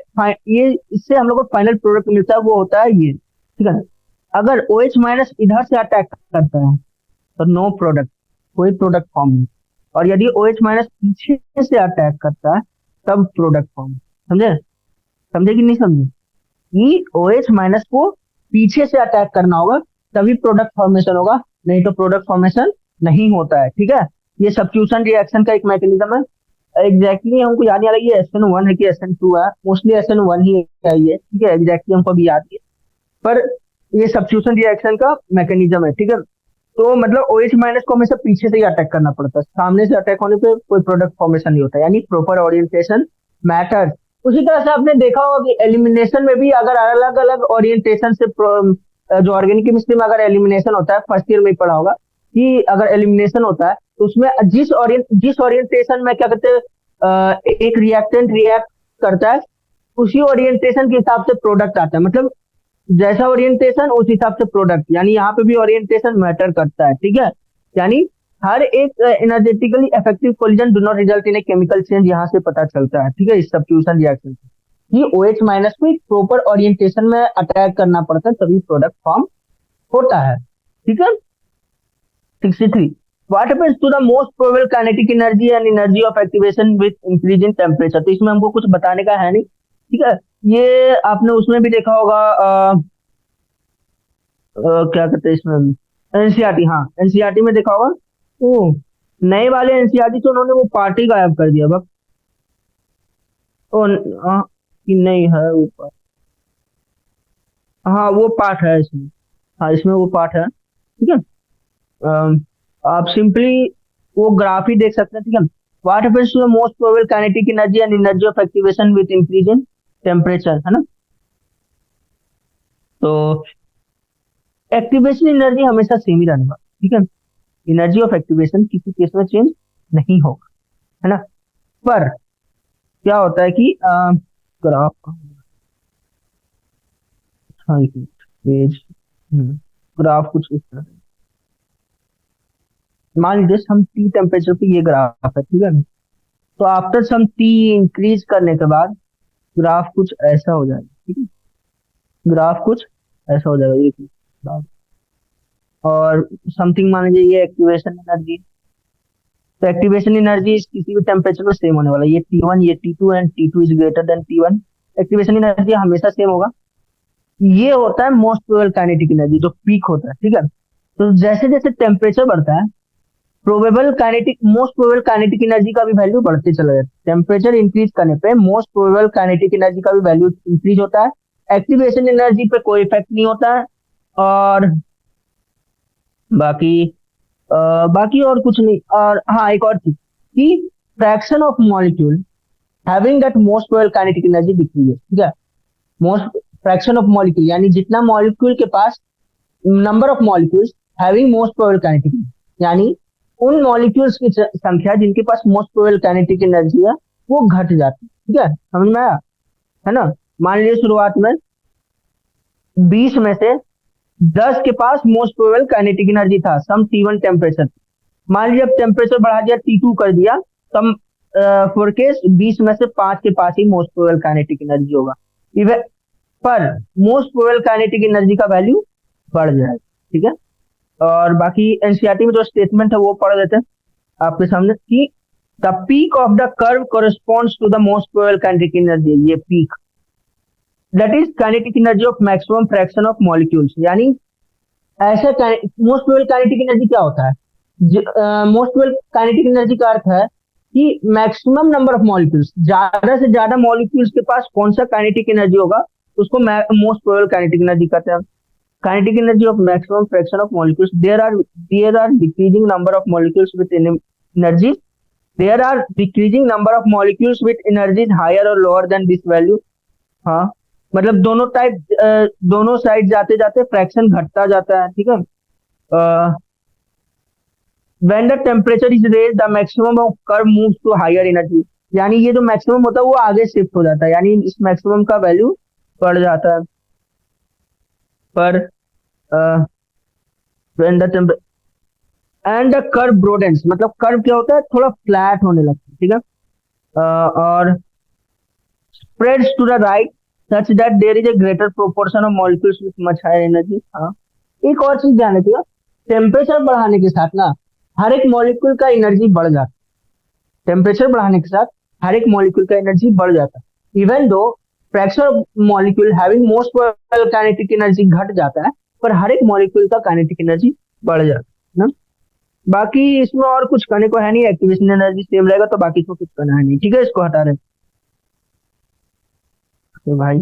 ये इससे हम लोग को फाइनल प्रोडक्ट मिलता है, वो होता है ये, ठीक है। अगर ओ एच माइनस इधर से अटैक करता है तो नो प्रोडक्ट, कोई प्रोडक्ट फॉर्म नहीं। और यदि ओ एच माइनस पीछे से अटैक करता है तब प्रोडक्ट फॉर्म। समझे? समझे कि नहीं समझे? कि ओ एच माइनस को पीछे से अटैक करना होगा तभी प्रोडक्ट फॉर्मेशन होगा, नहीं तो प्रोडक्ट फॉर्मेशन नहीं होता है, ठीक है। ये सब्स्टिट्यूशन रिएक्शन का एक मैकेनिज्म है। एग्जैक्टली हमको याद नहीं आ रहा ये SN1 है कि SN2 है, मोस्टली SN1 ही है ये, ठीक है, एग्जैक्टली हमको भी याद नहीं है। पर ये सब्स्टिट्यूशन रिएक्शन का मैकेनिज्म है, ठीक है। तो मतलब OH माइनस को हमेशा पीछे से ही अटैक करना पड़ता है, सामने से अटैक होने पे कोई प्रोडक्ट फॉर्मेशन नहीं होता, यानी प्रॉपर ओरिएंटेशन मैटर। उसी तरह से आपने देखा होगा कि एलिमिनेशन में भी अगर अलग अलग ओरिएंटेशन से जो ऑर्गेनिक केमिस्ट्री में अगर एलिमिनेशन होता है, फर्स्ट ईयर में ही पढ़ा होगा कि अगर एलिमिनेशन होता है तो उसमें जिस ओरिएंटेशन में क्या कहते हैं एक रिएक्टेंट रिएक्ट करता है, उसी ओरिएंटेशन के हिसाब से प्रोडक्ट आता है। मतलब जैसा ओरिएंटेशन उस हिसाब से प्रोडक्ट, यानी यहाँ पे भी ओरिएंटेशन मैटर करता है, ठीक है। यानी हर एक energetically effective collision do not result in a chemical change, यहाँ से पता चलता है, ठीक है, इस सब्स्टिट्यूशन रिएक्शन से कि OH माइनस को एक प्रॉपर ओरिएंटेशन में अटैक करना पड़ता है तभी प्रोडक्ट फॉर्म होता है, ठीक है। 63 what happens to the most probable kinetic energy and energy of activation with increase in temperature. तो इसमें हमको कुछ बताने का है नहीं, ठीक है। ये आपने उसमें भी देखा होगा क्या कहते हैं इसमें, एनसीईआरटी, हाँ एनसीईआरटी में देखा होगा। ओ नए वाले एनसीईआरटी तो उन्होंने वो पार्ट ही गायब कर दिया बस। ओ हाँ, कि नहीं है ऊपर, हाँ वो पार्ट है इसमें, हाँ इसमें वो पार्ट है, ठीक है। अम, आप सिंपली वो ग्राफ ही देख सकते हैं, ठीक है। What happens to the most probable kinetic energy and energy of activation with increase in temperature, है ना। तो एक्टिवेशन एनर्जी हमेशा सेम ही रहने वाला, ठीक है। एनर्जी ऑफ एक्टिवेशन किसी केस में चेंज नहीं होगा, है ना। पर क्या होता है कि ग्राफ, हाँ एक पेज, ग्राफ कुछ इस तरह, मान लीजिए हम टी टेम्परेचर पे ये ग्राफ है, ठीक है। तो आफ्टर सम टी इंक्रीज करने के बाद ग्राफ कुछ ऐसा हो जाएगा, ठीक है। ग्राफ कुछ ऐसा हो जाएगा ये ग्राफ, और समथिंग मान लीजिए ये एक्टिवेशन एनर्जी। तो एक्टिवेशन एनर्जी किसी भी टेम्परेचर पर सेम होने वाला है, ये T1 ये T2 and T2 is greater than T1। Activation energy हमेशा सेम होगा। ये होता है मोस्ट प्रोबेबल काइनेटिक एनर्जी जो पीक होता है, ठीक है। तो जैसे जैसे टेम्परेचर बढ़ता है probable kinetic most probable kinetic energy का भी वैल्यू बढ़ते चला जाता है। टेम्परेचर इंक्रीज करने पे मोस्ट प्रोबेबल काइनेटिक एनर्जी का भी वैल्यू इंक्रीज होता है। एक्टिवेशन एनर्जी पे कोई इफेक्ट नहीं होता है। और बाकी बाकी और कुछ नहीं। और हाँ एक और चीज कि fraction of molecule having that most probable kinetic energy decrease, ठीक है। मोस्ट फ्रैक्शन ऑफ मॉलिक्यूल यानी जितना मॉलिक्यूल के पास number of molecules having most probable kinetic energy, यानी उन मॉलिक्यूल्स की संख्या जिनके पास मोस्ट प्रोबेबल काइनेटिक एनर्जी है वो घट जाती है, ठीक है, समझ में आया, है ना। मान लीजिए शुरुआत में 20 में से 10 के पास मोस्ट प्रोबेबल काइनेटिक एनर्जी था सम T1 टेम्परेचर। मान लीजिए अब टेम्परेचर बढ़ा दिया T2 कर दिया, तब फॉर केस 20 में से 5 के पास ही मोस्ट प्रोबेबल काइनेटिक एनर्जी होगा। इवन पर मोस्ट प्रोबेबल काइनेटिक एनर्जी का वैल्यू बढ़ जाएगा, ठीक है। और बाकी एनसीईआरटी में जो स्टेटमेंट है वो पढ़ देते हैं आपके सामने कि the peak of the curve corresponds to the most probable kinetic energy. ये peak that is kinetic energy of maximum fraction of molecules, यानी ऐसा मोस्ट प्रोबेबल काइनेटिक एनर्जी क्या होता है, मोस्ट प्रोबेबल काइनेटिक एनर्जी का अर्थ है कि मैक्सिमम नंबर ऑफ मॉलिक्यूल्स, ज्यादा से ज्यादा मॉलिक्यूल्स के पास कौन सा काइनेटिक एनर्जी होगा उसको मोस्ट प्रोबेबल काइनेटिक एनर्जी कहते हैं। Kinetic energy of maximum fraction of molecules. There are decreasing number of molecules with energy. There are decreasing number of molecules with energies higher or lower than this value. हाँ मतलब दोनों type, दोनों side जाते जाते fraction घटता जाता है, ठीक है। When the temperature is raised, the maximum of curve moves to higher energy. यानी ये जो मैक्सिमम होता है वो आगे शिफ्ट हो जाता है, यानी इस मैक्सिमम का वैल्यू बढ़ जाता है। पर when the and the curve broadens, मतलब कर्व क्या होता है थोड़ा फ्लैट होने लगता है, ठीक है। और spreads to the right such that there is a greater proportion of molecules with much higher energy। हाँ एक और चीज ध्यान रखिएगा, टेम्परेचर बढ़ाने के साथ ना हर एक मॉलिक्यूल का एनर्जी बढ़ जाता है। टेम्परेचर बढ़ाने के साथ हर एक मॉलिक्यूल का एनर्जी बढ़ जाता है। Even though fraction of molecule having most probable kinetic energy घट जाता है, पर हर एक मॉलिक्यूल का काइनेटिक एनर्जी बढ़ जाता है ना। बाकी इसमें और कुछ करने को है नहीं, एक्टिवेशन एनर्जी सेम रहेगा, तो बाकी इसमें कुछ करना है नहीं, ठीक है, इसको हटा रहे हैं। तो भाई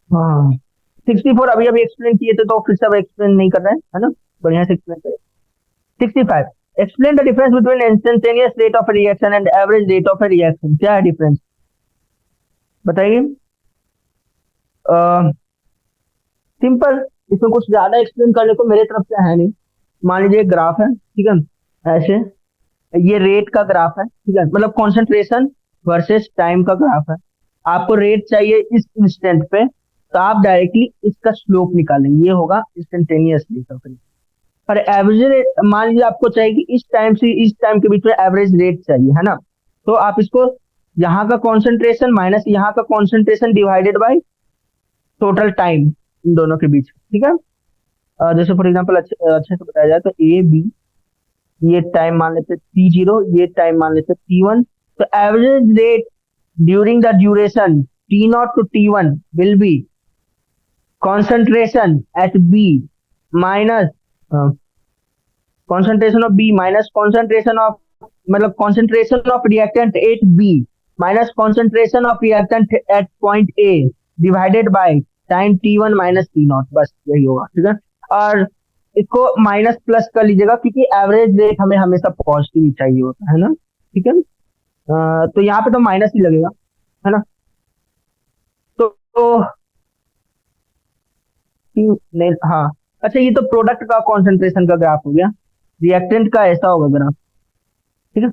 हाँ 64 अभी अभी एक्सप्लेन किए थे, तो फिर से अब एक्सप्लेन नहीं कर रहे हैं, है ना, बढ़िया से एक्सप्लेन करें। 65, explain the difference between instantaneous rate of reaction and average rate of reaction, क्या है डिफरेंस बताइए। सिंपल, इसमें कुछ ज्यादा एक्सप्लेन करने को मेरे तरफ से है नहीं। मान लीजिए एक ग्राफ है, ठीक है, ऐसे, ये रेट का ग्राफ है, ठीक है, मतलब कॉन्सेंट्रेशन वर्सेस टाइम का ग्राफ है। आपको रेट चाहिए इस इंस्टेंट पे, तो आप डायरेक्टली इसका स्लोप निकालेंगे, ये होगा इंस्टेंटेनियस रेट ऑफ। और एवरेज रेट मान लीजिए आपको चाहिए कि इस टाइम से इस टाइम के बीच में एवरेज रेट चाहिए, है ना, तो आप इसको यहाँ का कॉन्सेंट्रेशन माइनस यहाँ का concentration divided by total time in दोनों के बीच, ठीक है। जैसे फॉर एग्जांपल अच्छे अच्छे से बताया जाए तो ए बी, ये टाइम मान लेते T0, ये टाइम मान लेते T1, तो average rate during the duration T0 to T1 will be concentration at B minus concentration of B minus concentration of, मतलब concentration of reactant at B minus concentration of reactant at point A divided by time T1 minus T0, बस यही होगा, ठीक है। और इसको minus plus कर लीजिएगा, क्योंकि एवरेज रेट हमें हमेशा पॉजिटिव ही चाहिए होता है ना, ठीक है। तो यहाँ पे तो माइनस ही लगेगा, है ना। तो नहीं हाँ, अच्छा ये तो प्रोडक्ट का कॉन्सेंट्रेशन का ग्राफ हो गया, रिएक्टेंट का ऐसा होगा ग्राफ, ठीक है।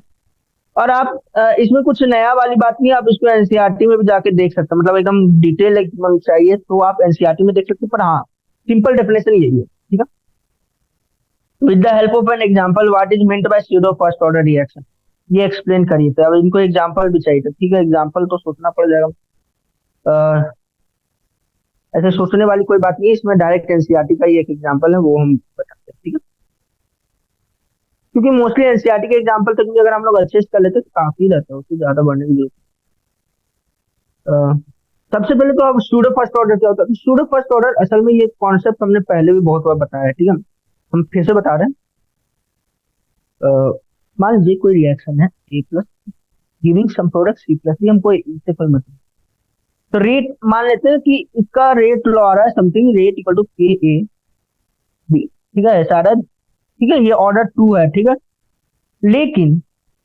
और आप इसमें कुछ नया वाली बात नहीं है, आप इसको एनसीईआरटी में भी जाके देख सकते हैं, मतलब एकदम डिटेल एकदम चाहिए तो आप एनसीईआरटी में देख सकते हैं, पर हाँ सिंपल डेफिनेशन यही है, ठीक है। With the help of an example what is meant by pseudo first order reaction, ये एक्सप्लेन करिए। तो अब इनको एग्जांपल भी चाहिए था, ठीक है, एग्जांपल तो सोचना पड़ जाएगा। अ, ऐसे सोचने वाली कोई बात नहीं है, इसमें डायरेक्ट एनसीईआरटी का ही एक एग्जांपल है, वो हम बताते हैं, ठीक है। क्योंकि मोस्टली एनसीईआरटी के एग्जांपल तक भी अगर हम लोग अच्छे से कर लेते तो काफी रहता है, उससे ज्यादा बढ़ने की जरूरत नहीं। सबसे पहले तो अब स्यूडो फर्स्ट ऑर्डर क्या होता है, स्यूडो फर्स्ट ऑर्डर असल में ये कॉन्सेप्ट हमने पहले भी बहुत बार बताया है, ठीक है, हम फिर से बता रहे हैं। मान लीजिए कोई रिएक्शन है A plus giving some product C plus, ये हमको इससे कोई मतलब, तो रेट मान लेते हैं कि इसका रेट लॉ आ रहा है something rate equal to k A B, ठीक है, ऐसा आ रहा है, ठीक है, ये ऑर्डर 2 है, ठीक है। लेकिन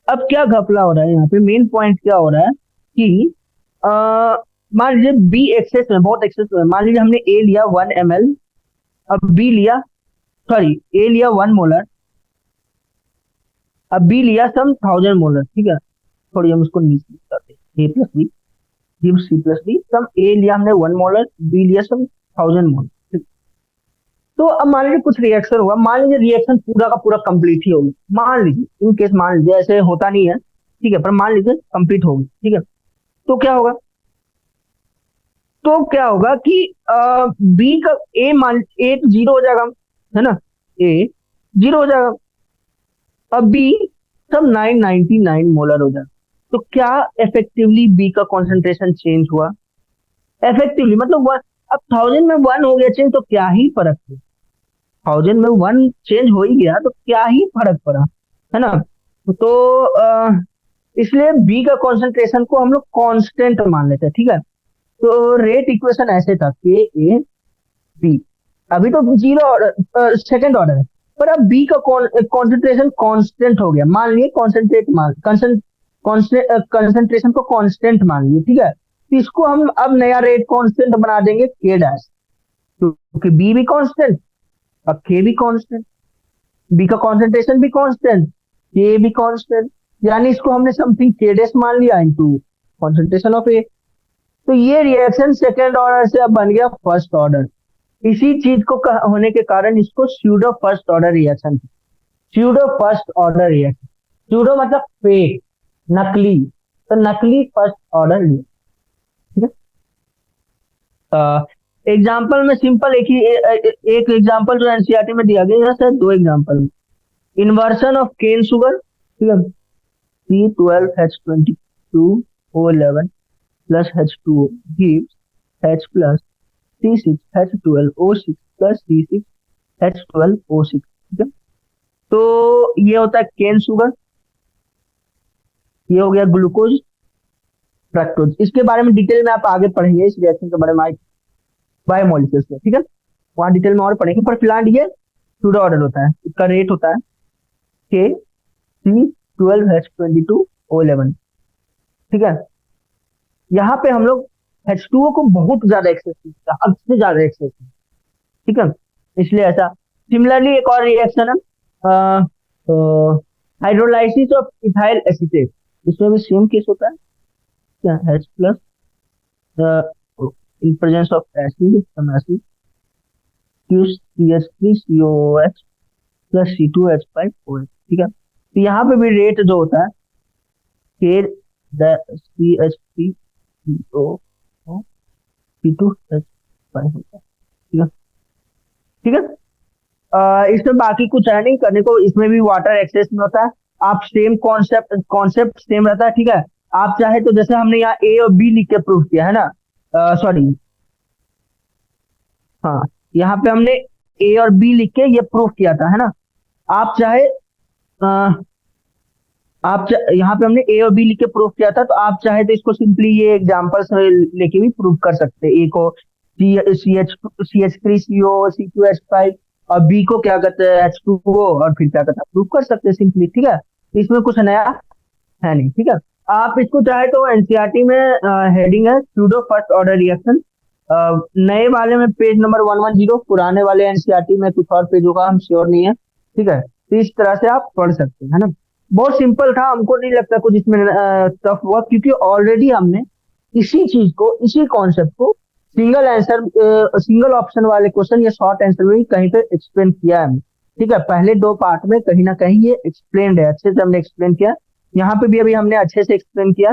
अब क्या घपला हो रहा है यहाँ पे, मेन पॉइंट क्या हो रहा है कि अ, मान लीजिए बी एक्सेस में, बहुत एक्सेस में, मान लीजिए हमने ए लिया 1 ml, अब बी लिया, सॉरी ए लिया 1 मोलर, अब बी लिया सम 1000 मोलर, ठीक है। थोड़ी हम उसको नीचे करते हैं, A plus B give C plus D, some A लिया हमने 1 मोलर, बी लिया सम 1000 मोलर। तो अब मान लीजिए कुछ रिएक्शन हुआ, मान लीजिए रिएक्शन पूरा का पूरा कंप्लीट ही होगी, मान लीजिए इन केस, मान लीजिए ऐसे होता नहीं है, ठीक है, पर मान लीजिए कंप्लीट होगी, ठीक है। तो क्या होगा, तो क्या होगा कि बी का ए मान ए तो जीरो हो जाएगा, है ना, ए जीरो हो जाएगा, अब बी सब 999 मोलर हो जाएगा। तो क्या इफेक्टिवली बी का कॉन्सेंट्रेशन चेंज हुआ, इफेक्टिवली मतलब अब 1000 में 1 हो गया चेंज, तो क्या ही फर्क है, 1000 में 1 चेंज हो ही गया तो क्या ही फर्क पड़ा, है ना। तो इसलिए बी का कॉन्सेंट्रेशन को हम लोग कांस्टेंट मान लेते हैं, ठीक है। तो रेट इक्वेशन ऐसे था के ए बी, अभी तो जीरो ऑर्डर सेकंड ऑर्डर है, पर अब बी का कॉन्सेंट्रेशन कांस्टेंट हो गया, मान लिए कॉन्सेंट्रेट मान कंसंट्रेशन को कांस्टेंट मान लिए, ठीक है। तो इसको हम अब नया रेट कांस्टेंट बना देंगे के डैश, क्योंकि बी भी कांस्टेंट, अब के भी कांस्टेंट, बी का कॉन्सेंट्रेशन भी कांस्टेंट, के भी कांस्टेंट, यानी इसको हमने समथिंग के डैश मान लिया इनटू कॉन्सेंट्रेशन ऑफ ए। तो ये रिएक्शन सेकेंड ऑर्डर से अब बन गया फर्स्ट ऑर्डर, इसी चीज को होने के कारण इसको pseudo first order reaction, pseudo first order reaction, pseudo मतलब फेक, नकली, तो नकली फर्स्ट ऑर्डर रिएक्शन, ठीक है। एग्जाम्पल में सिंपल एक ही एक एग्जाम्पल जो एनसीईआरटी में दिया गया है सर, दो example, inversion of cane sugar, ठीक है, C12H22O11 plus H2O gives H plus C6H12O6 plus C6H12O6, ठीक है। तो ये होता है केन शुगर, ये हो गया ग्लूकोज, फ्रक्टोज। इसके बारे में डिटेल में आप आगे पढ़ेंगे, इस रिएक्शन के बारे में बायोमोलिक्यूल्स में, ठीक है, वहां डिटेल में और पढ़ेंगे। पर फिलहाल ये सूडो ऑर्डर होता है, इसका रेट होता है K C12H22O11, ठीक है। यहाँ पे हम लोग H2O को बहुत ज्यादा एक्सेस करते हैं, हद से ज्यादा एक्सेस, ठीक है, इसलिए ऐसा। सिमिलरली एक और रिएक्शन है हाइड्रोलाइसिस ऑफ इथाइल एसीटेट, इसमें भी सेम केस होता है, क्या H plus in presence of acid, some acid CH3COOH plus C2H5OH, ठीक है। तो यहाँ पे भी रेट जो होता है के CH3CO C2H5 होता है, ठीक है, ठीक है। इसमें बाकी कुछ है नहीं करने को, इसमें भी वाटर एक्सेस में होता है। आप सेम कॉन्सेप्ट कॉन्सेप्ट सेम रहता है, ठीक है। आप चाहे तो जैसे हमने यहाँ ए और बी लिख के प्रूव किया है ना, सॉरी, हाँ, यहाँ पे हमने ए और बी लिख के ये प्रूव किया था, है ना। आप चाहे यहाँ पे हमने ए और बी लिख के प्रूव किया था, तो आप चाहे तो इसको सिंपली ये एग्जांपल्स लेके भी प्रूव कर सकते हैं। ए को CH3CO C2H5 और बी को क्या कहते हैं H2O, और फिर क्या कहते हैं प्रूव कर सकते हैं सिंपली, ठीक है। इसमें कुछ नया है नहीं, ठीक है। आप इसको चाहे तो एनसीईआरटी में हेडिंग है स्यूडो फर्स्ट ऑर्डर रिएक्शन, नए वाले में पेज नंबर 110, पुराने वाले एनसीईआरटी में कुछ और पेज होगा, हम श्योर नहीं है, ठीक है। तो इस तरह से आप पढ़ सकते हैं, है ना। बहुत सिंपल था, हमको नहीं लगता कुछ इसमें टफ हुआ, क्योंकि ऑलरेडी हमने इसी चीज को, इसी कॉन्सेप्ट को सिंगल आंसर, सिंगल ऑप्शन वाले क्वेश्चन या शॉर्ट आंसर में कहीं पे एक्सप्लेन किया है, ठीक है। पहले दो पार्ट में कहीं ना कहीं ये एक्सप्लेन है, अच्छे से हमने एक्सप्लेन किया, यहाँ पे भी अभी हमने अच्छे से एक्सप्लेन किया।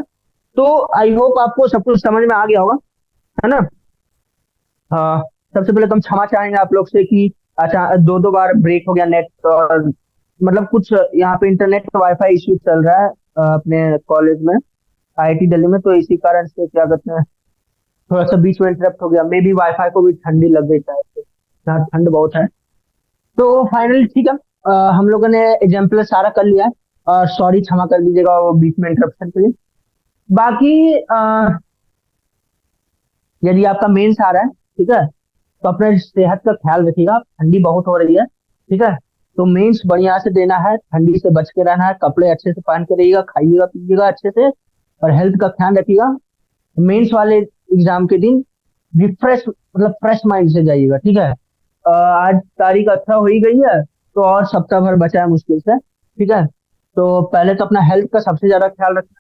तो आई होप आपको सब कुछ समझ में आ गया होगा, है ना। हाँ, सबसे पहले तो हम क्षमा चाहेंगे आप लोग से कि अच्छा दो दो बार ब्रेक हो गया नेट, और मतलब कुछ यहाँ पे इंटरनेट वाईफाई इश्यू चल रहा है अपने कॉलेज में, आईआईटी दिल्ली में, तो इसी कारण से क्या कहते हैं थोड़ा सा बीच में इंटरप्ट हो गया, मे बी वाईफाई को भी ठंडी लग गई शायद से, यहाँ ठंड बहुत है। तो फाइनली ठीक है, हम लोगों ने एग्जाम्पल सारा कर लिया है, और सॉरी क्षमा कर दीजिएगा वो बीच में इंटरप्शन के लिए। बाकी यदि आपका मेंस आ रहा है, ठीक है, तो अपने सेहत का ख्याल रखिएगा, ठंडी बहुत हो रही है, ठीक है। तो मेंस बढ़िया से देना है, ठंडी से बच के रहना है, कपड़े अच्छे से पहन के रहिएगा, खाइएगा पीजिएगा अच्छे से, और हेल्थ का ख्याल रखिएगा। मेंस वाले एग्जाम के दिन रिफ्रेश, मतलब फ्रेश माइंड से जाइएगा, ठीक है। आज तारीख 18 हो ही गई है, तो और सप्ताह भर बचा है मुश्किल से, ठीक है। तो पहले तो अपना हेल्थ का सबसे ज्यादा ख्याल रखना।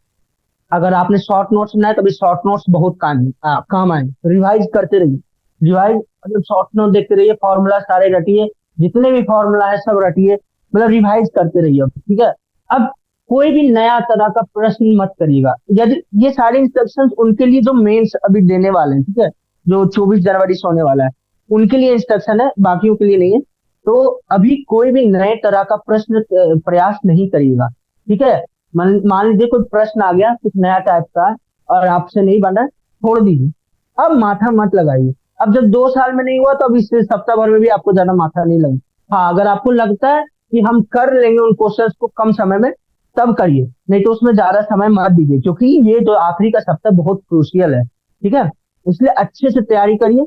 अगर आपने शॉर्ट नोट्स बनाए तो अभी शॉर्ट नोट्स बहुत काम आए, रिवाइज करते रहिए, रिवाइज मतलब शॉर्ट नोट देखते रहिए, फॉर्मूला सारे रटिए, जितने भी फॉर्मूला है सब रटिए, मतलब रिवाइज करते रहिए, ठीक है। अब कोई भी नया तरह का प्रश्न मत करिएगा, यदि ये सारे इंस्ट्रक्शंस उनके लिए जो मेंस अभी देने वाले हैं, ठीक है, जो 24 जनवरी से होने वाला है, उनके लिए इंस्ट्रक्शन है, बाकियों के लिए नहीं है। तो अभी कोई भी नए तरह का प्रश्न प्रयास नहीं करिएगा, ठीक है। मान लीजिए कोई प्रश्न आ गया कुछ नया टाइप का और आपसे नहीं बना, छोड़ दीजिए, अब माथा मत लगाइए। अब जब 2 साल में नहीं हुआ तो अब इस सप्ताह भर में भी आपको ज्यादा माथा नहीं लगे। हाँ, अगर आपको लगता है कि हम कर लेंगे उन क्वेश्चंस को कम समय में, तब करिए, नहीं तो उसमें ज्यादा समय मत दीजिए, क्योंकि ये जो आखिरी का सप्ताह बहुत क्रूशियल है, ठीक है। इसलिए अच्छे से तैयारी करिए,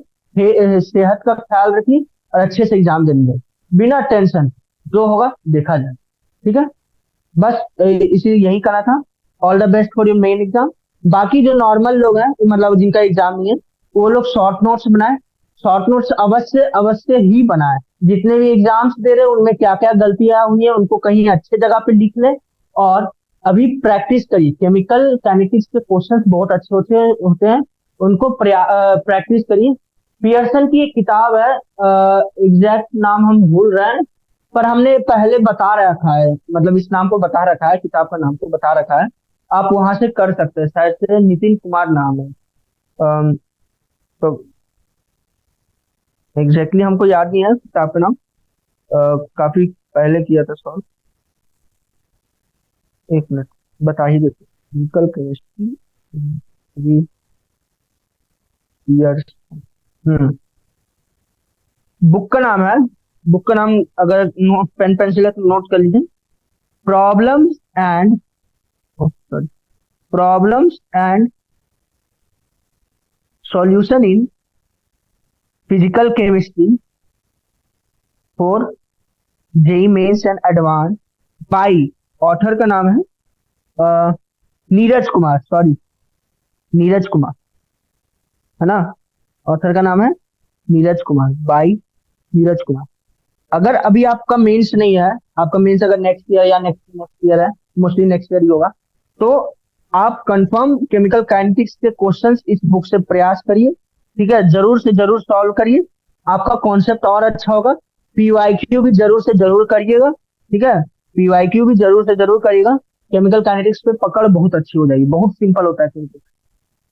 सेहत का ख्याल रखिए, और अच्छे से एग्जाम देंगे, बिना टेंशन, जो होगा देखा जाए, ठीक है। बस इसी यही करा था। All the best for your main exam. बाकी जो नॉर्मल लोग हैं, मतलब जिनका एग्जाम नहीं है, वो लोग शॉर्ट नोट्स बनाए, शॉर्ट नोट्स अवश्य अवश्य ही बनाए। जितने भी एग्जाम्स दे रहे हैं उनमें क्या क्या गलतियां हुई है उनको कहीं अच्छे जगह पे लिख ले, और अभी प्रैक्टिस करिए, केमिकल काइनेटिक्स के क्वेश्चंस बहुत अच्छे होते हैं, उनको प्रैक्टिस करिए। पियर्सन की एक किताब है, एग्जैक्ट नाम हम भूल रहे हैं, पर हमने पहले बता रखा है, मतलब इस नाम को बता रखा है, किताब का नाम को बता रखा है, आप वहां से कर सकते हैं, शायद से नितिन कुमार नाम है। तो एग्जैक्टली हमको याद नहीं है किताब का नाम, काफी पहले किया था सॉल्व। एक मिनट, बता ही देते, फिजिकल केमिस्ट्री जी, ईयर्स, बुक का नाम है बुक का नाम अगर नोट पेन पेंसिल है तो नोट कर लीजिए। Problems and sorry, problems and solution in physical chemistry for JEE mains and advance, by, author का नाम है नीरज कुमार, सॉरी नीरज कुमार, है ना। ऑथर का नाम है नीरज कुमार, बाई नीरज कुमार। अगर अभी आपका मेंस नहीं है, आपका मेंस अगर नेक्स्ट ईयर या नेक्स्ट नेक्स्ट ईयर है, मोस्टली नेक्स्ट ईयर ही होगा, तो आप कंफर्म केमिकल काइनेटिक्स के क्वेश्चंस इस बुक से प्रयास करिए। ठीक है, जरूर से जरूर सॉल्व करिए, आपका कॉन्सेप्ट और अच्छा होगा। पीवाईक्यू भी जरूर से जरूर करिएगा। ठीक है, पीवाईक्यू भी जरूर से जरूर करिएगा। केमिकल काइनेटिक्स पे पकड़ बहुत अच्छी हो जाएगी, बहुत सिंपल होता है chemical।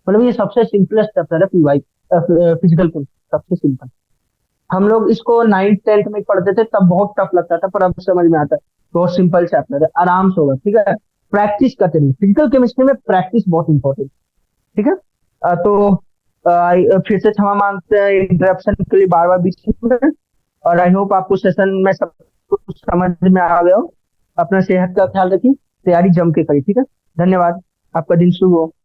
मतलब ये सबसे सिंपलेस्ट चैप्टर है पीवाई, फिजिकल केमिस्ट्री सबसे सिंपल। हम लोग इसको 9th 10th में पढ़ते थे, तब बहुत टफ लगता था, पर अब समझ में आता है। बहुत सिंपल चैप्टर है, आराम से होगा। ठीक है, प्रैक्टिस करते रहिए, फिजिकल केमिस्ट्री में प्रैक्टिस बहुत इंपॉर्टेंट। ठीक है। तो फिर से क्षमा मांगते हैं इंटरप्शन के लिए बार बार बीच में। और आई होप आपको सेशन में सब कुछ समझ में आ गया हो। अपना सेहत का ख्याल रखिए, तैयारी जम के करिए। ठीक है, धन्यवाद, आपका दिन शुभ हो।